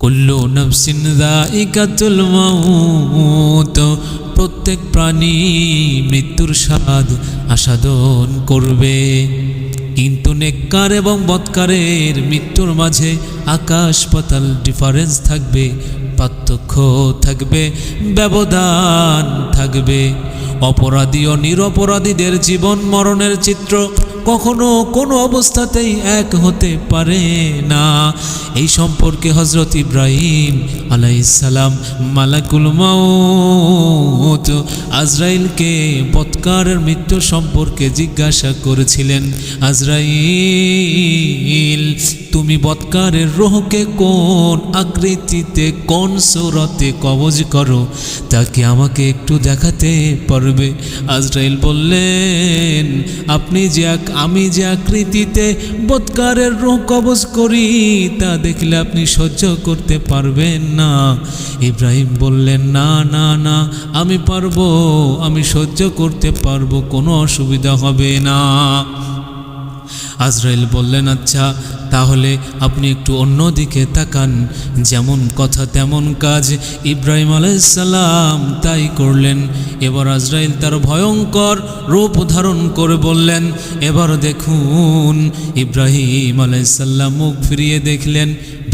কুল্লু নাফসিন যায়িকাতুল মাউত, প্রত্যেক প্রাণী মৃত্যুর স্বাদ আস্বাদন করবে। কিন্তু নেককার এবং বদকারের মৃত্যুর মাঝে আকাশ পাতাল ডিফারেন্স থাকবে, পার্থক্য থাকবে, ব্যবধান থাকবে। অপরাধী ও নিরপরাধীদের জীবন মরণের চিত্র কখনো কোনো অবস্থাতেই এক হতে পারে না। এই সম্পর্কে হযরত ইব্রাহিম আলাইহিস সালাম মালাকুল মাউত আজরাইলকে বৎকারের মৃত্যু সম্পর্কে জিজ্ঞাসা করেছিলেন, আজরাইল, তুমি বৎকারের রূহকে কোন আকৃতিতে কোন সূরতে কবজ করো, তাকে আমাকে একটু দেখাতে পারবে? আজরাইল বললেন, আমি যে আকৃতিতে বৎকারের রূহ কবজ করি তা দেখলে আপনি সহ্য করতে পারবেন না। ইব্রাহিম বললেন, না না না, আমি পারবো, আমি সহ্য করতে পারবো, কোনো অসুবিধা হবে না। আজরাইল বললেন, আচ্ছা তাহলে আপনি একটু অন্যদিকে তাকান। যেমন কথা তেমন কাজ, ইব্রাহিম আলাইহিস সালাম তাই করলেন। এবার আজরাইল তার ভয়ঙ্কর রূপ ধারণ করে বললেন, এবার দেখুন। ইব্রাহিম আলাইহিস সালাম মুখ ফিরিয়ে দেখলেন,